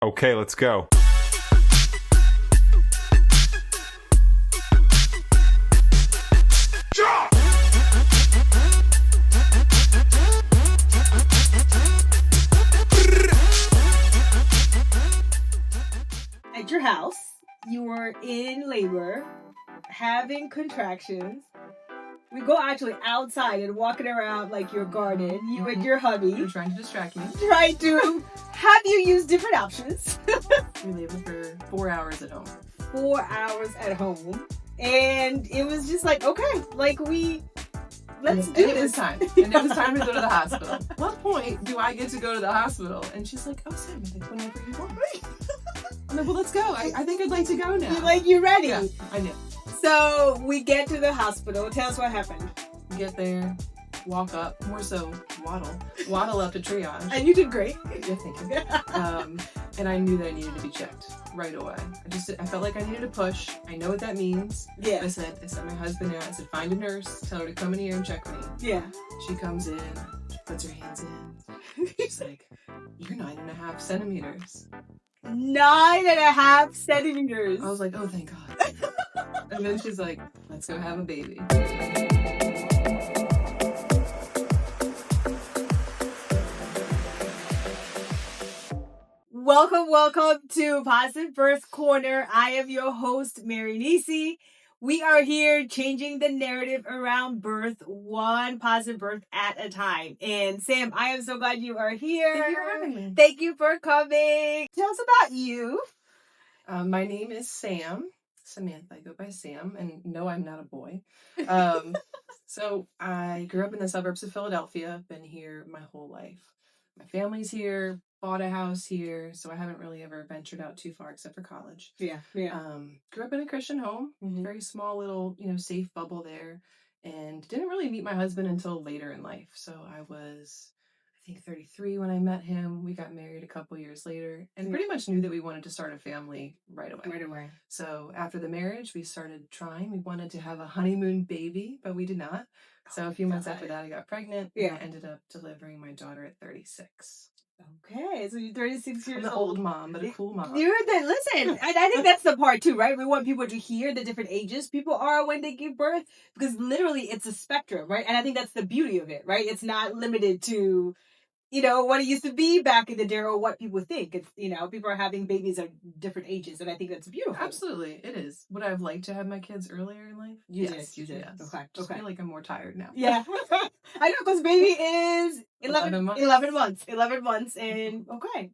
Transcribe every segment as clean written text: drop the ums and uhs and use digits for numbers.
Okay, let's go. At your house, you were in labor, having contractions. We go actually outside and walking around like your garden, you and your hubby. You're trying to distract me. Trying to have you use different options. We labor for 4 hours at home. 4 hours at home. And it was just like, okay, like let's do it this. was time. And it was time to go to the hospital. What point do I get to go to the hospital? And she's like, oh, Sam, I think whenever you want. I'm like, well, let's go. I think I'd like to go now. You're like, you ready? Yeah, I knew. So we get to the hospital. Tell us what happened. Get there, walk up, more so waddle up to triage. And you did great. Yeah, thank you. And I knew that I needed to be checked right away. I felt like I needed to push. I know what that means. Yeah. I said my husband out. I said, find a nurse, tell her to come in here and check me. Yeah. She comes in, puts her hands in. She's like, you're 9.5 centimeters. 9.5 centimeters. I was like, oh, thank God. And then she's like, let's go have a baby. Welcome to Positive Birth Corner. I am your host, MaryNissi. We are here changing the narrative around birth, one positive birth at a time. And Sam, I am so glad you are here. Thank you for having me. Thank you for coming. Tell us about you. My name is Sam. Samantha. I go by Sam, and no, I'm not a boy. So I grew up in the suburbs of Philadelphia. Been here my whole life. My family's here. Bought a house here, so I haven't really ever ventured out too far except for college. Yeah. Grew up in a Christian home, very small little, safe bubble there, and didn't really meet my husband until later in life. So I was, I think, 33 when I met him. We got married a couple years later, and pretty much knew that we wanted to start a family right away. So after the marriage, we started trying. We wanted to have a honeymoon baby, but we did not. So a few months after that, I got pregnant. Yeah. And I ended up delivering my daughter at 36. Okay, so you're 36 years I'm an old mom, but a cool mom. Listen, I think that's the part too, right? We want people to hear the different ages people are when they give birth, because literally it's a spectrum, right? And I think that's the beauty of it, right? It's not limited to, what it used to be back in the day or what people think. It's, people are having babies at different ages, and I think that's beautiful. Absolutely, it is. Would I have liked to have my kids earlier in life? You did. Yes. Okay. I feel like I'm more tired now. Yeah. I know, because baby is 11 months. 11 months. And okay.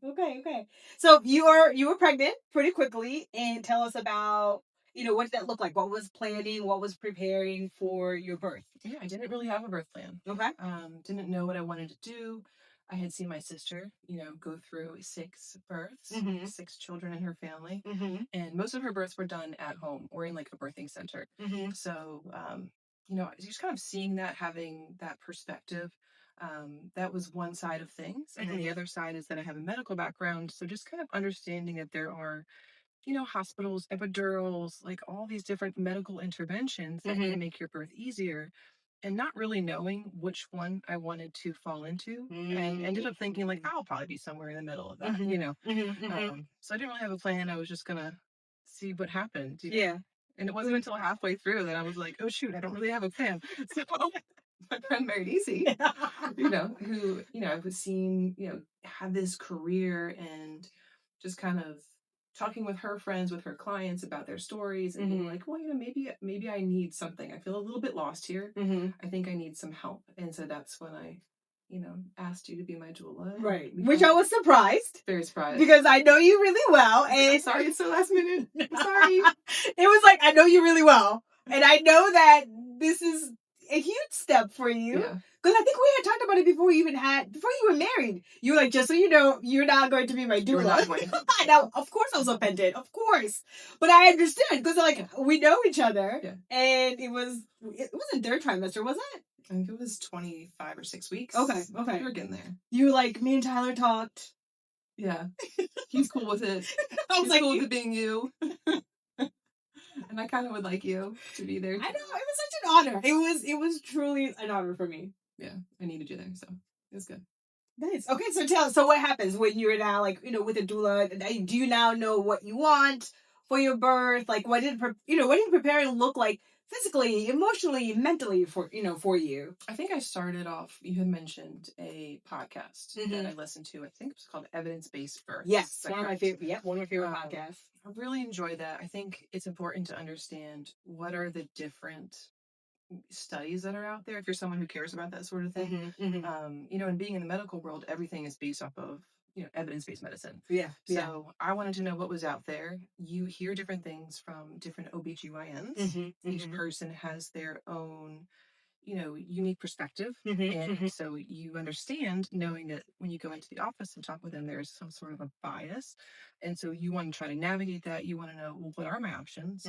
So you were pregnant pretty quickly, and tell us about, what did that look like? What was planning? What was preparing for your birth? Yeah, I didn't really have a birth plan. Okay. Didn't know what I wanted to do. I had seen my sister, go through 6 births, 6 children in her family, and most of her births were done at home or in like a birthing center. So, just kind of seeing that, having that perspective, that was one side of things. And then the other side is that I have a medical background. So just kind of understanding that there are, hospitals, epidurals, like all these different medical interventions that can make your birth easier. And not really knowing which one I wanted to fall into. I ended up thinking like, I'll probably be somewhere in the middle of that, So I didn't really have a plan. I was just going to see what happened. Yeah. And it wasn't until halfway through that I was like, oh shoot, I don't really have a plan. So my friend MaryNissi, who, I was seeing, had this career and just kind of talking with her friends, with her clients about their stories, and being like, well, maybe I need something. I feel a little bit lost here. I think I need some help. And so that's when I, asked you to be my doula. Right. Which I was surprised. Very surprised. Because I know you really well. And I'm sorry, it's so last minute. I'm sorry. It was like, I know you really well. And I know that this is a huge step for you. Yeah. Because I think we had talked about it before you were married. You were like, just so you know, you're not going to be my doula. Now, of course I was offended. Of course. But I understood because we know each other. Yeah. And it wasn't third trimester, was it? I think it was 25 or 6 weeks. Okay. We were getting there. You were like, me and Tyler talked. Yeah. He's cool with it. He's like, cool with it being you. And I kind of would like you to be there. I know, it was such an honor. It was truly an honor for me. Yeah, I needed you there, so it was good. Nice. Okay, so what happens when you're now like, with a doula? Do you now know what you want for your birth? Like what did preparing look like physically, emotionally, mentally for you? I think I started off, you had mentioned a podcast that I listened to. I think it was called Evidence-Based Birth. Yes, one of my favorite podcasts. I really enjoy that. I think it's important to understand what are the different studies that are out there if you're someone who cares about that sort of thing. And being in the medical world, everything is based off of evidence-based medicine. So I wanted to know what was out there. You hear different things from different OBGYNs. Each person has their own unique perspective. And so you understand knowing that when you go into the office and talk with them, there's some sort of a bias. And so you want to try to navigate that. You want to know, well, what are my options?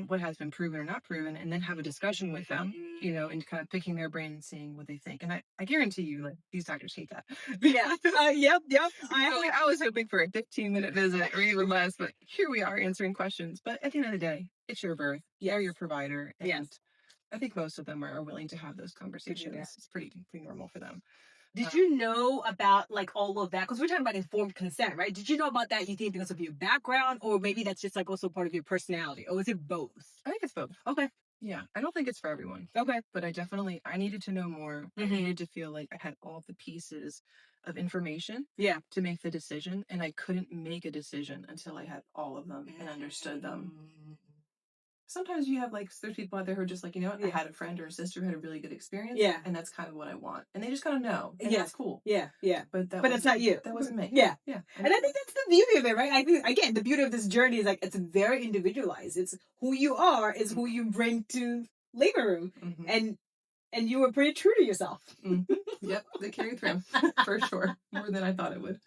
What has been proven or not proven? And then have a discussion with them, and kind of picking their brain and seeing what they think. And I guarantee you, like, these doctors hate that. Yep. I was hoping for a 15-minute visit or even less, but here we are answering questions. But at the end of the day, it's your birth. They're your provider. And I think most of them are willing to have those conversations. It's pretty normal for them. Did you know about like all of that? Because we're talking about informed consent, right? Did you know about that? You think because of your background, or maybe that's just like also part of your personality, or is it both? I think it's both. Okay. Yeah, I don't think it's for everyone. Okay. But I needed to know more. I needed to feel like I had all the pieces of information to make the decision, and I couldn't make a decision until I had all of them and understood them. Sometimes you have there's people out there who are just like, I had a friend or a sister who had a really good experience. And that's kind of what I want. And they just kind of know. And that's cool. But it's not you. That wasn't me. And I think that's the beauty of it, right? I think, again, the beauty of this journey is like, it's very individualized. It's who you are is who you bring to labor room. And you were pretty true to yourself. Yep, they carry through for sure. More than I thought it would.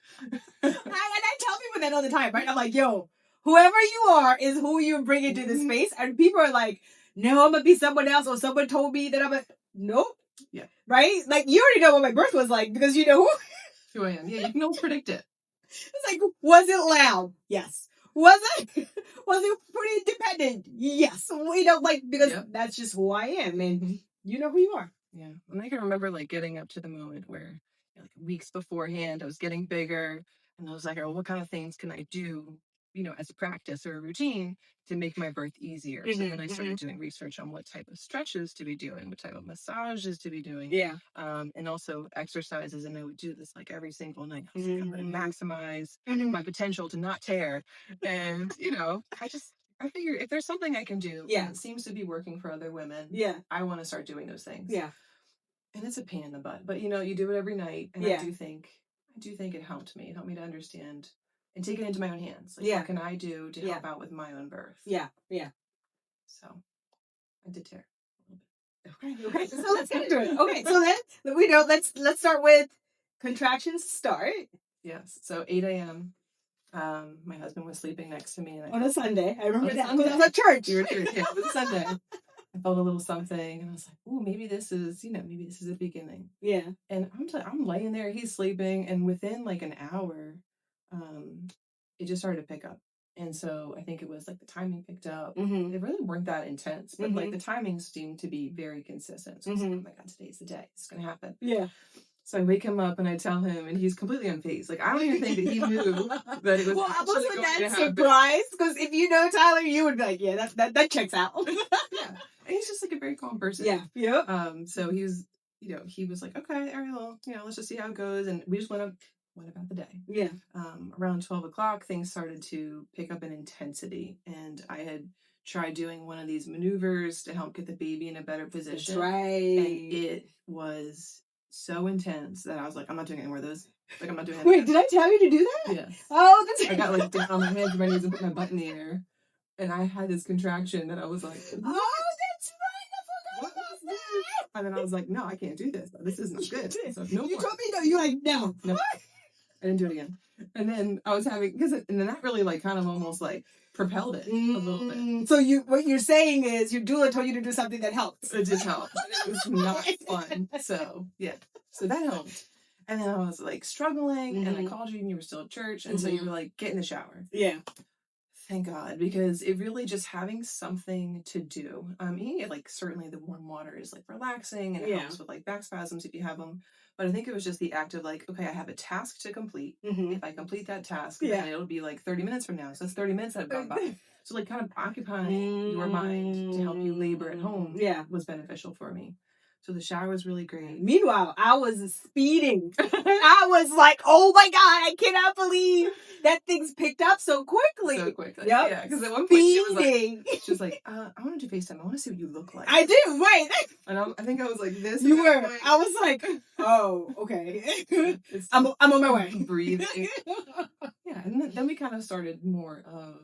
And I tell people that all the time, right? I'm like, yo, whoever you are is who you bring into the space. And people are like, no, I'm going to be someone else. Or someone told me that I'm a... Nope. Yeah. Right? Like, you already know what my birth was like because you know who I am. Yeah, you can almost predict it. It's like, was it loud? Yes. Was it pretty independent? Yes. Because that's just who I am. And you know who you are. Yeah. And I can remember getting up to the moment where weeks beforehand I was getting bigger and I was like, oh, what kind of things can I do, as a practice or a routine to make my birth easier? So then I started doing research on what type of stretches to be doing, what type of massages to be doing. And also exercises. And I would do this every single night. I was like, I'm going to maximize my potential to not tear. And, I figure if there's something I can do, and it seems to be working for other women, I want to start doing those things. And it's a pain in the butt, but you do it every night, and I do think it helped me. It helped me to understand and take it into my own hands. What can I do to help out with my own birth? So I did tear a little bit. Okay. So let's get into it. Okay, so then let's start with contractions start. Yes. So 8 a.m. My husband was sleeping next to me, and on a Sunday. I remember that because I was at church. You were at church. Yeah, it was a Sunday. I felt a little something, and I was like, "Ooh, maybe this is the beginning." Yeah. And I'm laying there, he's sleeping, and within an hour, it just started to pick up. And so I think it was the timing picked up. They really weren't that intense, but the timing seemed to be very consistent. So I was like, "Oh my God, today's the day. It's gonna happen." Yeah. So I wake him up and I tell him, and he's completely unfazed. I don't even think that he knew that it was. Well, I wasn't that surprised because if you know Tyler, you would be like, "Yeah, that checks out." Yeah, and he's just a very calm person. Yeah. Yep. So he was, he was like, "Okay, all right, well, let's just see how it goes," and we just went about the day. Yeah. Around 12 o'clock, things started to pick up in intensity, and I had tried doing one of these maneuvers to help get the baby in a better position. That's right. And it was so intense that I was like, I'm not doing any more of those. I'm not doing it. Wait, did I tell you to do that? Yes. Oh, that's I got down on my hands and my knees and put my butt in the air. And I had this contraction that I was like, what? Oh, that's right. I forgot about that. And then I was like, no, I can't do this. This is not good. So, no you more. told me no. You're like, no. No. I didn't do it again. And then I was having, and then that really kind of almost propelled it a little bit. So what you're saying is your doula told you to do something that helps. It did help. It was not fun. So yeah. So that helped. And then I was struggling and I called you and you were still at church. And so you were get in the shower. Yeah. Thank God, because it really just having something to do. Like certainly the warm water is like relaxing and it helps with like back spasms if you have them. But I think it was just the act of like, okay, I have a task to complete. If I complete that task, then it'll be like 30 minutes from now. So that's 30 minutes that have gone by. So like kind of occupying your mind to help you labor at home was beneficial for me. So the shower was really great. Meanwhile, I was speeding. I was like, oh my God, I cannot believe that thing's picked up so quickly. Yep. Yeah, because at one point she was like, I want to do FaceTime. I want to see what you look like. I did, right. And I think I was like this. You were. I was like, oh, okay. I'm on my way. Breathing. Yeah, and then we kind of started more of,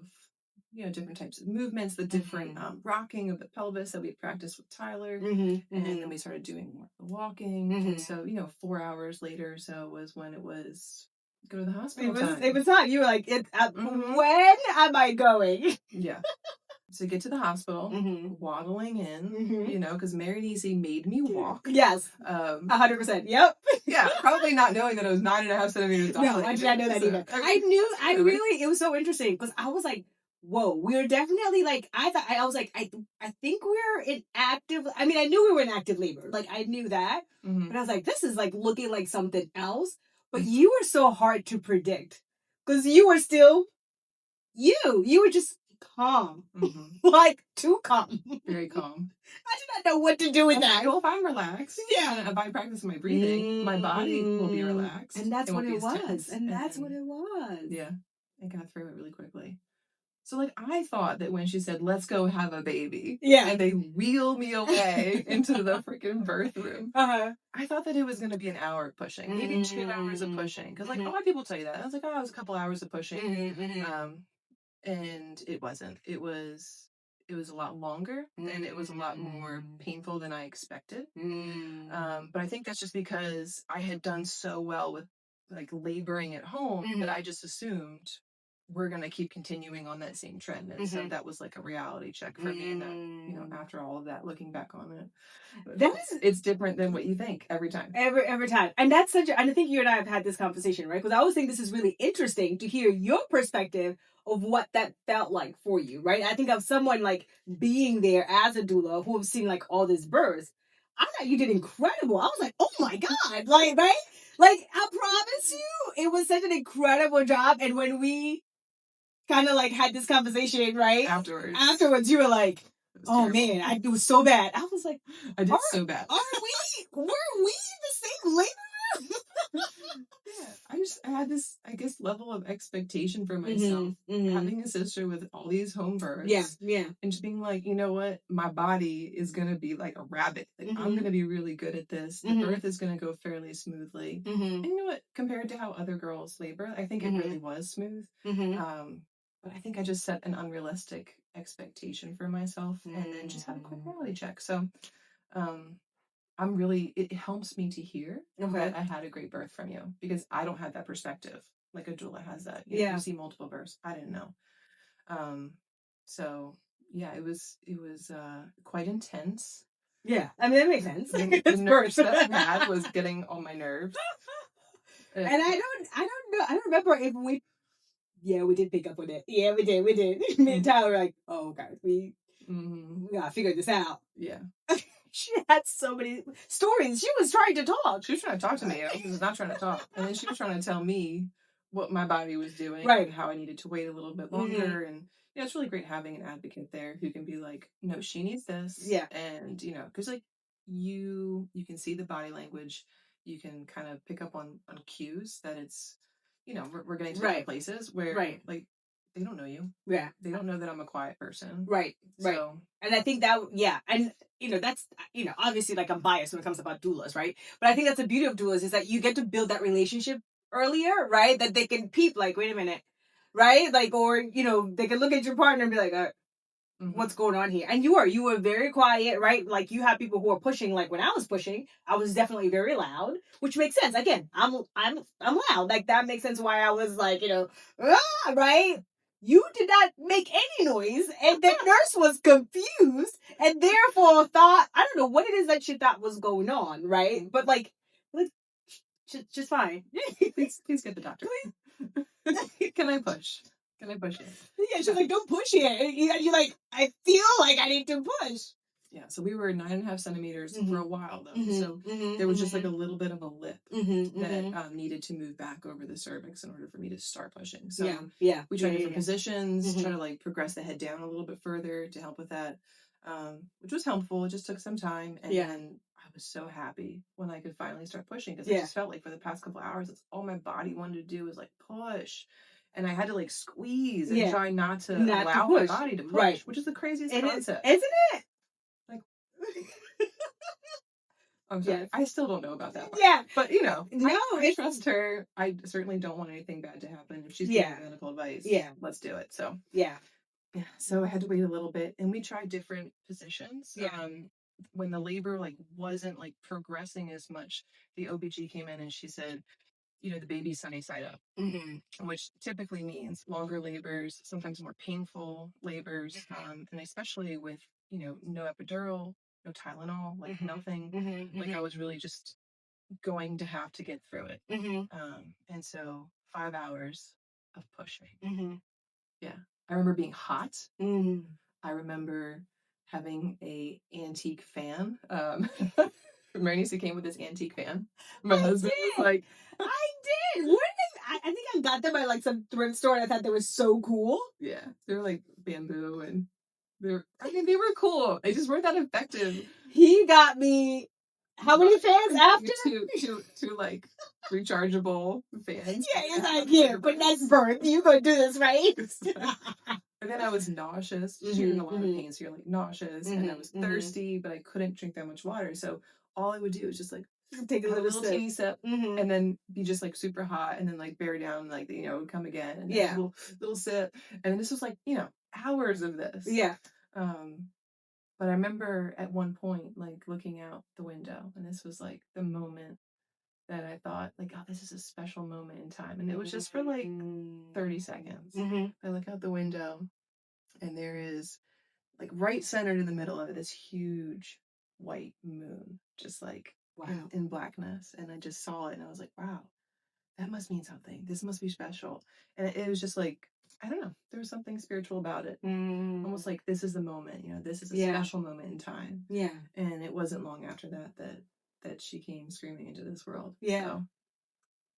different types of movements, the different rocking of the pelvis that we practiced with Tyler. And then we started doing more of the walking. And so, 4 hours later or so was when it was go to the hospital time. It was time. You were like, when am I going? Yeah. So get to the hospital, waddling in, because MaryNissi made me walk. Yes. 100%. Yep. Yeah, probably not knowing that it was 9.5 centimeters tall. No, I did not know that either. It was so interesting because I was like, whoa, we're definitely like, I was like, I think we're in active, I mean, I knew we were in active labor. Like, I knew that. But I was like, this is like looking like something else. But you were so hard to predict because you were still you were just calm. Like, too calm. Very calm. I did not know what to do with that. Well, if I'm relaxed, if I practice my breathing, my body will be relaxed. And that's what it was. That's what it was. Yeah. I got through it really quickly. So, like, I thought that when she said, let's go have a baby, and they wheel me away into the freaking birth room, I thought that it was going to be an hour of pushing, maybe 2 hours of pushing. Because, like, a lot of people tell you that. I was like, oh, it was a couple hours of pushing. And it wasn't. It was a lot longer, and it was a lot more painful than I expected. But I think that's just because I had done so well with, like, laboring at home that I just assumed we're going to keep continuing on that same trend. And so that was like a reality check for me. And that, after all of that, looking back on it, it's different than what you think every time. Every time. And that's and I think you and I have had this conversation, right? Because I always think this is really interesting to hear your perspective of what that felt like for you, right? I think of someone like being there as a doula who have seen like all this birth. I thought you did incredible. I was like, oh my God, like, right? Like, I promise you, it was such an incredible job. And when we kind of like had this conversation, right? Afterwards, you were like, oh terrible. Man, it was so bad. I was like, I did so bad. Were we in the same labor? Yeah, I had this, I guess, level of expectation for myself, having a sister with all these home births, and just being like, you know what, my body is gonna be like a rabbit. Like, I'm gonna be really good at this. The birth is gonna go fairly smoothly. And you know what? Compared to how other girls labor, I think it really was smooth. But I think I just set an unrealistic expectation for myself, and then just had a quick reality check. So, it helps me to hear that I had a great birth from you, because I don't have that perspective. Like a doula has that. You see multiple births. I didn't know. So yeah, it was quite intense. Yeah, I mean, that makes sense. The nerves that I had was getting on my nerves. And I don't know. I don't remember if we did pick up on it. Yeah, we did. Me and Tyler were like, oh, okay, we gotta figure this out. Yeah. She had so many stories. She was trying to talk. She was trying to talk to me. I was not trying to talk. And then she was trying to tell me what my body was doing, and how I needed to wait a little bit longer. And it's really great having an advocate there who can be like, no, she needs this. Yeah. And because like you can see the body language, you can kind of pick up on cues that it's, we're getting to different places where like they don't know you. Yeah. They don't know that I'm a quiet person. Right. So, and I think that, and that's, obviously, like, I'm biased when it comes about doulas, right? But I think that's the beauty of doulas, is that you get to build that relationship earlier, right? That they can peep, like, wait a minute, right? Like, or, they can look at your partner and be like, what's going on here? And you were very quiet, right? Like, you have people who are pushing. Like, when I was pushing, I was definitely very loud, which makes sense. Again, I'm loud. Like, that makes sense why I was like, right? You did not make any noise, and the nurse was confused, and therefore thought, I don't know what it is that she thought was going on, right? But like just fine. Please get the doctor. Can I push? Can I push it? Yeah, she's like, don't push it. And you're like, I feel like I need to push. Yeah, so we were 9.5 centimeters for a while though. So there was just like a little bit of a lip that needed to move back over the cervix in order for me to start pushing. So we tried different positions, try to like progress the head down a little bit further to help with that, which was helpful. It just took some time, and then I was so happy when I could finally start pushing, because I just felt like for the past couple hours, that's all my body wanted to do was like push. And I had to like squeeze and try not to allow my body to push, which is the craziest concept. Isn't it? Like, I'm sorry. I still don't know about that part. Yeah. But, you know, I trust her. I certainly don't want anything bad to happen. If she's giving medical advice, let's do it. So, so I had to wait a little bit, and we tried different positions. When the labor like wasn't like progressing as much, the OBG came in and she said, you know, the baby's sunny side up, which typically means longer labors, sometimes more painful labors, and especially with, you know, no epidural, no Tylenol, like nothing. Like I was really just going to have to get through it. And so 5 hours of pushing. Yeah. I remember being hot. I remember having a antique fan. MaryNissi came with this antique fan. My husband was like, I did. Where did I think I got them at like some thrift store, and I thought they were so cool. Yeah, they were like bamboo, and they were cool. They just weren't that effective. He got me how many fans after? Two like rechargeable fans. Yeah, he's like, here, but next birth, you gonna do this, right? And then I was nauseous. You're in a lot of pain, so you're like nauseous, and I was thirsty, but I couldn't drink that much water. So all I would do is just like take a little teeny sip, and then be just like super hot, and then like bear down, like, you know, come again, and a little sip, and this was like, you know, hours of this. Yeah. But I remember at one point like looking out the window, and this was like the moment that I thought, like, oh, this is a special moment in time. And it was just for like 30 seconds. I look out the window, and there is, like, right centered in the middle of it, this huge white moon, just like in blackness. And I just saw it, and I was like, wow, that must mean something. This must be special. And it was just like, I don't know, there was something spiritual about it. Almost like this is the moment, you know, this is a special moment in time. Yeah. And it wasn't long after that she came screaming into this world. Yeah.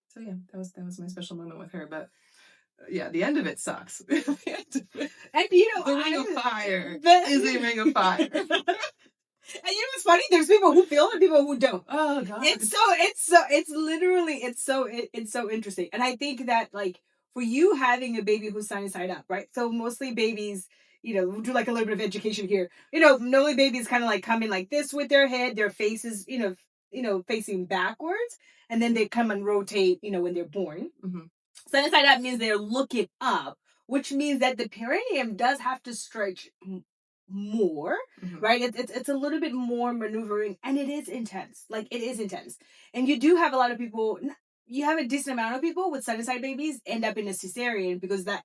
So yeah, that was my special moment with her. But yeah, the end of it sucks. And you know, the ring of fire is a ring of fire. And you know what's funny? There's people who feel it and people who don't. Oh god. It's literally it's so interesting. And I think that, like, for you having a baby who's sunny side up, right? So mostly babies, you know, do like a little bit of education here. You know, normally babies kind of like come in like this with their head, their faces, you know, facing backwards, and then they come and rotate, you know, when they're born. Sunny side up means they're looking up, which means that the perineum does have to stretch more, right? It's a little bit more maneuvering, and it is intense. Like, it is intense. And you do have a lot of people, you have a decent amount of people with sunny side babies end up in a cesarean because that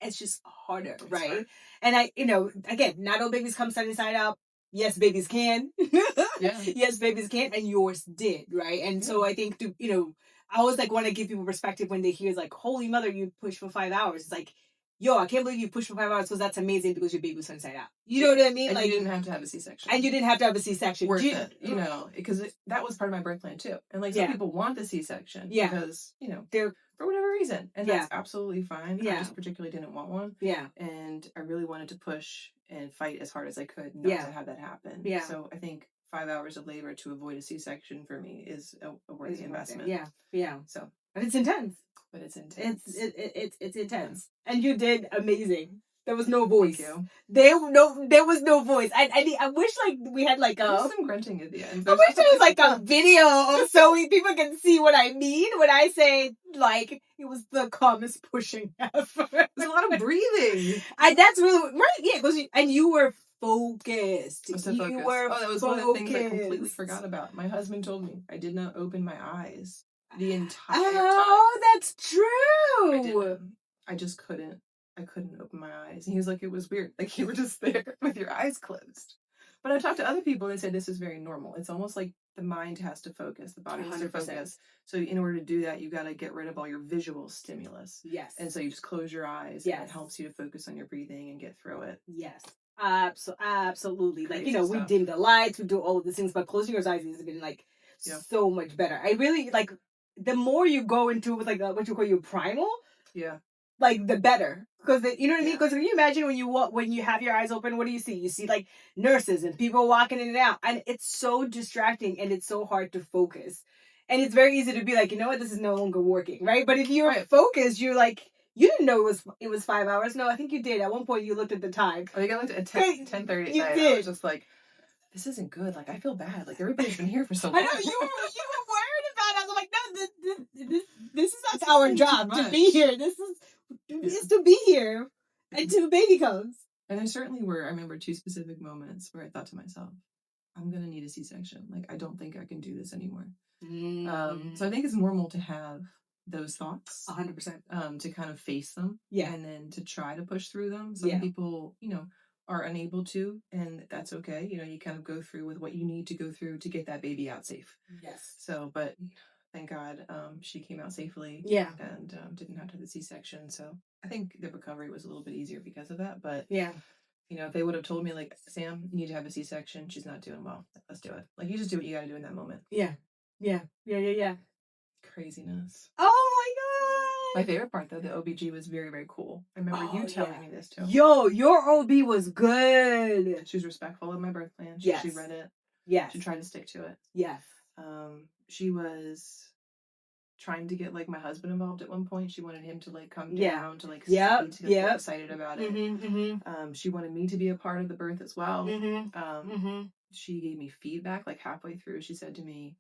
it's just harder, right? Hard. And I, you know, again, not all babies come sunny side up. Yes, babies can. Yes, babies can, and yours did, right? And so I think, you know, I always like want to give people perspective when they hear like, "Holy mother, you pushed for 5 hours." It's like, yo, I can't believe you pushed for 5 hours because that's amazing because your baby was inside out. You know what I mean? And like, you didn't have to have a C-section. And you didn't have to have a C-section. Worth it, you know, because that was part of my birth plan too. And like some people want the C-section because, you know, they're for whatever reason, and that's absolutely fine. I just particularly didn't want one. And I really wanted to push and fight as hard as I could not to have that happen. So I think 5 hours of labor to avoid a C-section for me is a worthy investment. So, but it's intense. It's intense. It's intense, and you did amazing. There was no voice. Thank you. There was no voice. I wish like we had like some grunting at the end. I wish there was like a video so people can see what I mean when I say like it was the calmest pushing ever. There's a lot of breathing. That's really right. Yeah, and you were focused. You were. Oh, that was one of the things I completely forgot about. My husband told me I did not open my eyes the entire time. Oh, that's true. I just couldn't. I couldn't open my eyes. And he was like, it was weird. Like, you were just there with your eyes closed. But I talked to other people and they said this is very normal. It's almost like the mind has to focus, the body has to 100%. focus. So in order to do that, you got to get rid of all your visual stimulus. Yes. And so you just close your eyes, yes. and it helps you to focus on your breathing and get through it. Yes. Absolutely. Crazy like, you know, we stuff. dim the lights, we do all of these things, but closing your eyes has been like so much better. I really like the more you go into with like what you call your primal, like the better, because you know what I mean. Because can you imagine when you have your eyes open, what do you see? You see like nurses and people walking in and out, and it's so distracting and it's so hard to focus, and it's very easy to be like, you know what, this is no longer working, right? But if you're focused, you're like, you didn't know it was 5 hours. No, I think you did. At one point, you looked at the time. I think I looked at 10:30 at night. I was just like, this isn't good. Like, I feel bad. Like, everybody's been here for so long. I know you were worried about it. I was like, no, this is not our job to be here. This is to be here until baby comes. And there certainly were, I remember 2 specific moments where I thought to myself, I'm going to need a C-section. Like, I don't think I can do this anymore. So I think it's normal to have those thoughts. 100%. To kind of face them. Yeah. And then to try to push through them. Some people, you know, are unable to, and that's okay. You know, you kind of go through with what you need to go through to get that baby out safe. Yes. So, but thank God she came out safely. Yeah. And didn't have to have the C-section. So I think the recovery was a little bit easier because of that. But yeah. You know, if they would have told me, like, Sam, you need to have a C-section, she's not doing well, let's do it. Like, you just do what you gotta do in that moment. Yeah. Craziness. Oh my God. My favorite part, though, the OBG was very, very cool. I remember you telling me this, too. Yo, your OB was good. She was respectful of my birth plan. She read it. Yes. She tried to stick to it. Yes. She was trying to get, like, my husband involved at one point. She wanted him to, like, come down to, like, get excited about it. She wanted me to be a part of the birth as well. She gave me feedback, like, halfway through. She said to me,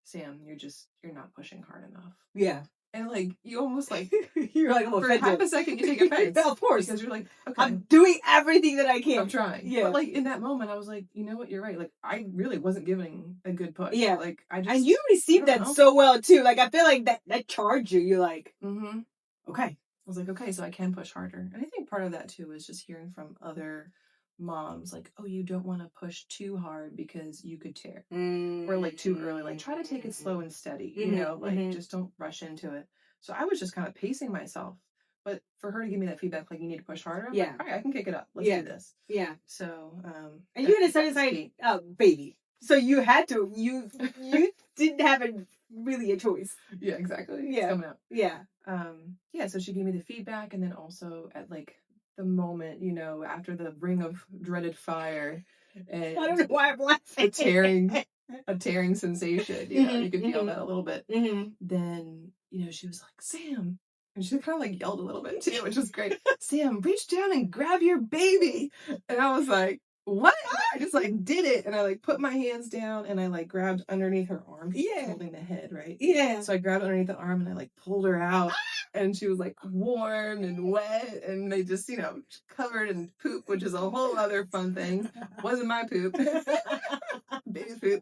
Sam, you're not pushing hard enough. Yeah. And, like, you almost, like, you're like, for half a second you take offense. Of course. Because you're like, okay. I'm doing everything that I can. I'm trying. Yeah. But, like, in that moment, I was like, you know what, you're right. Like, I really wasn't giving a good push. Yeah. Like, and you received that so well, too. Like, I feel like that charged you. You're like, okay. I was like, okay, so I can push harder. And I think part of that, too, is just hearing from other moms, like, oh, you don't want to push too hard because you could tear. Or, like, too early. Like, try to take it slow and steady. You know, like, just don't rush into it. So I was just kind of pacing myself. But for her to give me that feedback, like, you need to push harder, I'm like, all right, I can kick it up. Let's do this. Yeah. So, and you had a set-aside baby. So you had to, you didn't have really a choice. Yeah, exactly. Yeah. It's coming out. Yeah. So she gave me the feedback, and then also at, like, the moment, you know, after the ring of dreaded fire, and I don't know why I'm laughing. a tearing sensation, you know, you could feel that a little bit. Then, you know, she was like, Sam, and she kind of like yelled a little bit too, which was great. Sam, reach down and grab your baby. And I was like, what? I just like did it, and I like put my hands down, and I like grabbed underneath her arm, holding the head, right? Yeah. So I grabbed underneath the arm, and I like pulled her out, and she was like warm and wet, and they just, you know, covered in poop, which is a whole other fun thing. Wasn't my poop. Baby's poop.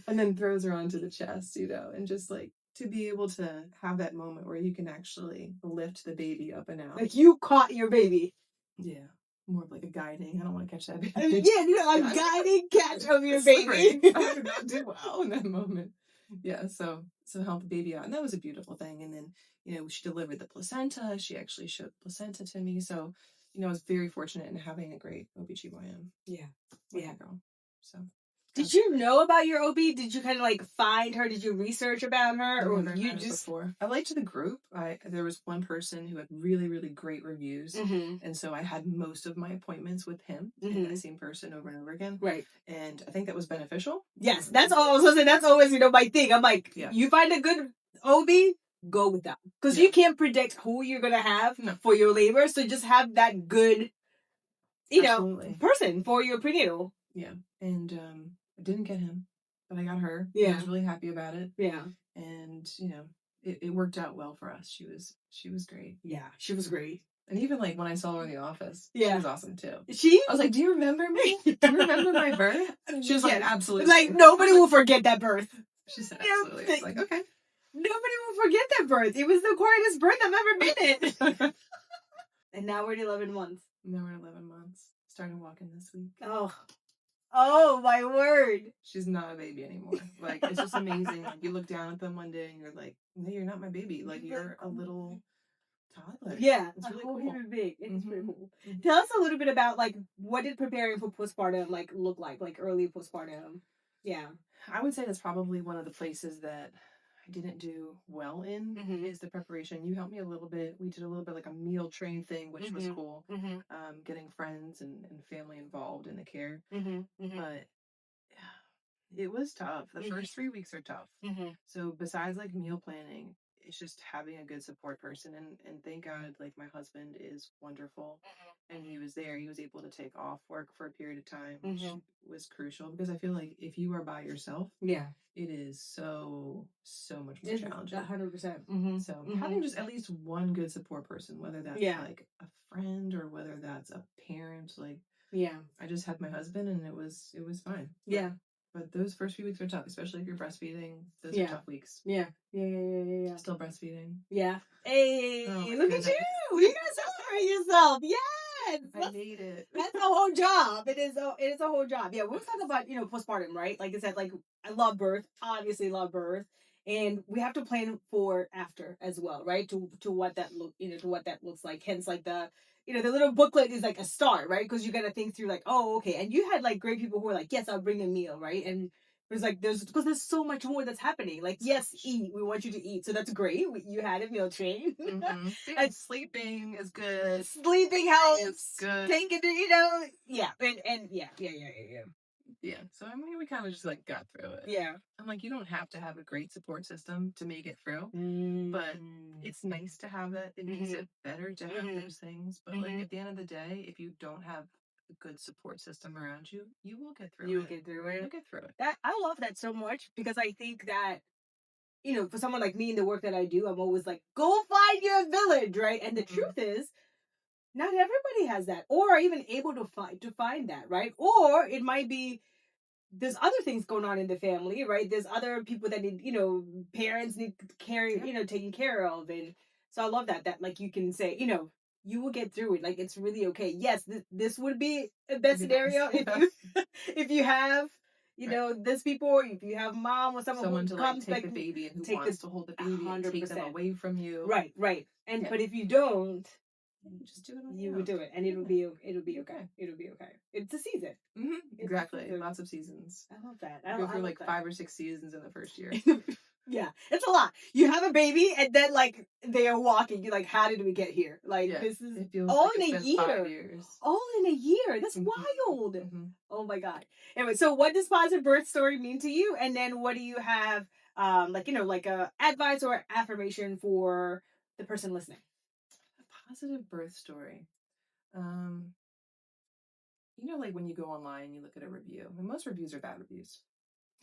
And then throws her onto the chest, you know, and just like to be able to have that moment where you can actually lift the baby up and out. Like you caught your baby. Yeah. More of like a guiding. I don't want to catch that baby. A guiding catch of your baby. I did not do well in that moment. Yeah, so help the baby out. And that was a beautiful thing. And then, you know, she delivered the placenta. She actually showed placenta to me. So, you know, I was very fortunate in having a great OBGYN. Yeah. Girl. So. Did you know about your OB? Did you kind of like find her? Did you research about her? Or you just before? I liked the group. There was one person who had really, really great reviews. And so I had most of my appointments with him and that same person over and over again. Right. And I think that was beneficial. Yes, that's all I was saying. That's always, you know, my thing. I'm like, you find a good OB, go with that. Because you can't predict who you're going to have for your labor. So just have that good, you know, person for your prenatal. Yeah. And I didn't get him, but I got her. Yeah. I was really happy about it. Yeah. And, you know, it worked out well for us. She was great. Yeah, she was great. And even like when I saw her in the office, she was awesome too. I was like, do you remember me? Do you remember my birth? She was like, absolutely. Like, nobody will forget that birth. She said, absolutely. I was like, okay. Nobody will forget that birth. It was the quietest birth I've ever been in. And now we're at 11 months. Now we're at 11 months. Starting walking this week. Oh my word. She's not a baby anymore. Like, it's just amazing. Like, you look down at them one day and you're like, no, you're not my baby. Like, you're a little toddler. Yeah, It's really a whole cool. human being. It's pretty cool. Mhm. Tell us a little bit about like what did preparing for postpartum like look like early postpartum. Yeah. I would say that's probably one of the places that I didn't do well in is the preparation. You helped me a little bit. We did a little bit like a meal train thing, which was cool. Getting friends and family involved in the care. But it was tough. The first 3 weeks are tough. So besides like meal planning, it's just having a good support person, and thank God, like my husband is wonderful, and he was there. He was able to take off work for a period of time, which was crucial because I feel like if you are by yourself, Yeah. it is so much more challenging. 100%. So having just at least one good support person, whether that's like a friend or whether that's a parent, like I just had my husband and it was fine. But those first few weeks are tough, especially if you're breastfeeding. Those are tough weeks. Yeah. Still breastfeeding. Yeah. Hey, Oh, look goodness. at you! You gotta celebrate yourself. Yes, I made it. That's a whole job. It is a whole job. Yeah, we were talking about postpartum, right? Like I said, like I love birth, obviously love birth, and we have to plan for after as well, right? To what that to what that looks like. Hence, like the little booklet is like a start, right? Because you got to think through like, oh, okay. And you had like great people who were like, yes, I'll bring a meal, right? And there's like there's so much more that's happening. Like, yes, eat. We want you to eat, so that's great. You had a meal train. And sleeping is good. Sleeping helps. It's good. Taking yeah, and yeah. Yeah. So I mean, we kind of just like got through it. Yeah. I'm like, you don't have to have a great support system to make it through, but it's nice to have that. It makes it better to have those things. But like at the end of the day, if you don't have a good support system around you, you will get through it. You'll get through it. You'll get through it. That I love that so much because I think that for someone like me in the work that I do, I'm always like, go find your village, right? And the truth is, not everybody has that, or are even able to find that, right? Or it might be there's other things going on in the family, right? There's other people that need, parents need taken care of, and so I love that like you can say, you will get through it. Like it's really okay. Yes, this would be a best scenario if you if you have this people, or if you have mom or someone to comes like take the baby and who wants to hold the baby and take them away from you. Right. And but if you don't, just do it on you would do it, and it'll be okay. It'll be okay. It's a season. Exactly. Lots of seasons. I love that. I go through like 5 or 6 seasons in the first year. Yeah, it's a lot. You have a baby, and then like they are walking. You're like, how did we get here? Like this is all in a year. 5 years. All in a year. That's wild. Oh my god. Anyway, so what does positive birth story mean to you? And then what do you have, like a advice or affirmation for the person listening? A positive birth story. Like when you go online, you look at a review, and most reviews are bad reviews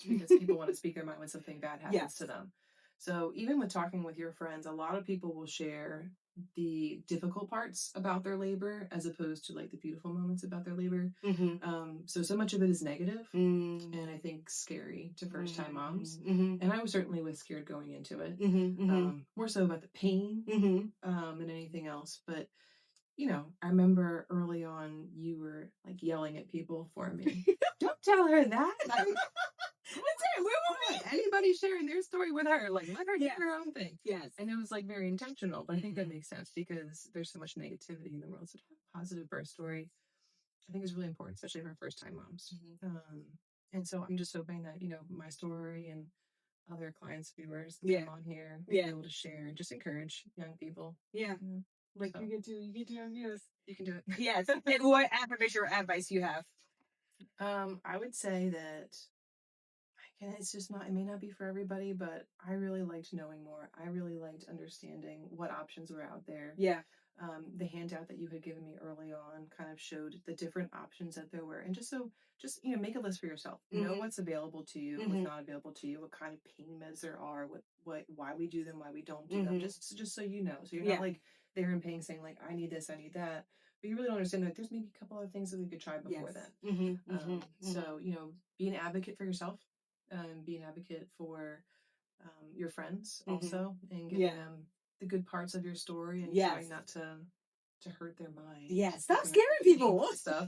because people want to speak their mind when something bad happens to them. So even with talking with your friends, a lot of people will share the difficult parts about their labor as opposed to like the beautiful moments about their labor. So much of it is negative, and I think scary to first time moms. And I was certainly was scared going into it, more so about the pain than anything else. But I remember early on you were like yelling at people for me. Don't tell her that. Like, anybody sharing their story with her, like let her do her own thing. Yes. And it was like very intentional, but I think that makes sense because there's so much negativity in the world. So to have a positive birth story, I think is really important, especially for first time moms. And so I'm just hoping that, my story and other clients, viewers come on here, be able to share and just encourage young people. Yeah. Like so. You get to yes. You can do it. Yes. And what affirmation or advice you have? I would say that it's just not, it may not be for everybody, but I really liked knowing more. I really liked understanding what options were out there. Yeah. The handout that you had given me early on kind of showed the different options that there were. And just make a list for yourself. Know what's available to you, what's not available to you, what kind of pain meds there are, why we do them, why we don't do them. Just so you know. So you're not like there in pain saying like, I need this, I need that. But you really don't understand that there's maybe a couple other things that we could try before then. So, be an advocate for yourself. Be an advocate for your friends also, and giving them the good parts of your story and trying not to hurt their mind. Yes, stop scaring people. Stuff.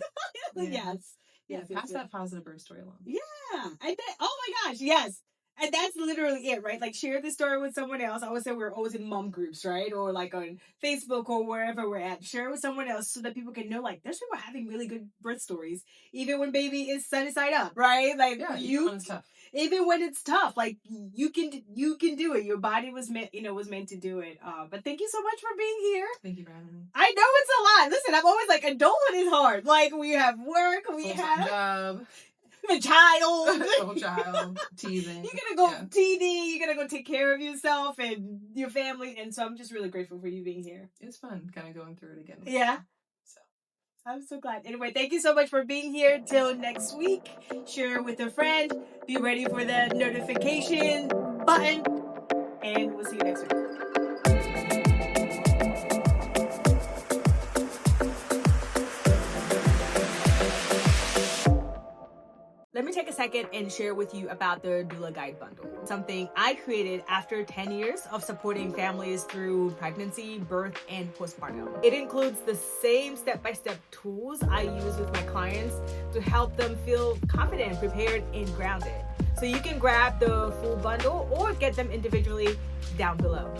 Yes. Yes, pass that positive birth story along. Yeah. And then, oh my gosh, yes. And that's literally it, right? Like, share the story with someone else. I always say we're always in mom groups, right? Or like on Facebook or wherever we're at. Share it with someone else so that people can know, like, there's people having really good birth stories, even when baby is sunny side up, right? Like, yeah, even when it's tough. Even when it's tough, like you can do it. Your body was meant to do it. But thank you so much for being here. Thank you for having me. I know it's a lot. Listen, I'm always like, adulthood is hard. Like, we have work, we have job. The child. Whole child. Teething. You're gonna go TD, you're gonna go take care of yourself and your family. And so I'm just really grateful for you being here. It's fun kind of going through it again. Yeah. So I'm so glad. Anyway, thank you so much for being here. Till next week. Share with a friend. Be ready for the notification button. And we'll see you next week. Let me take a second and share with you about the Doula Guide Bundle, something I created after 10 years of supporting families through pregnancy, birth, and postpartum. It includes the same step-by-step tools I use with my clients to help them feel confident, prepared, and grounded. So you can grab the full bundle or get them individually down below.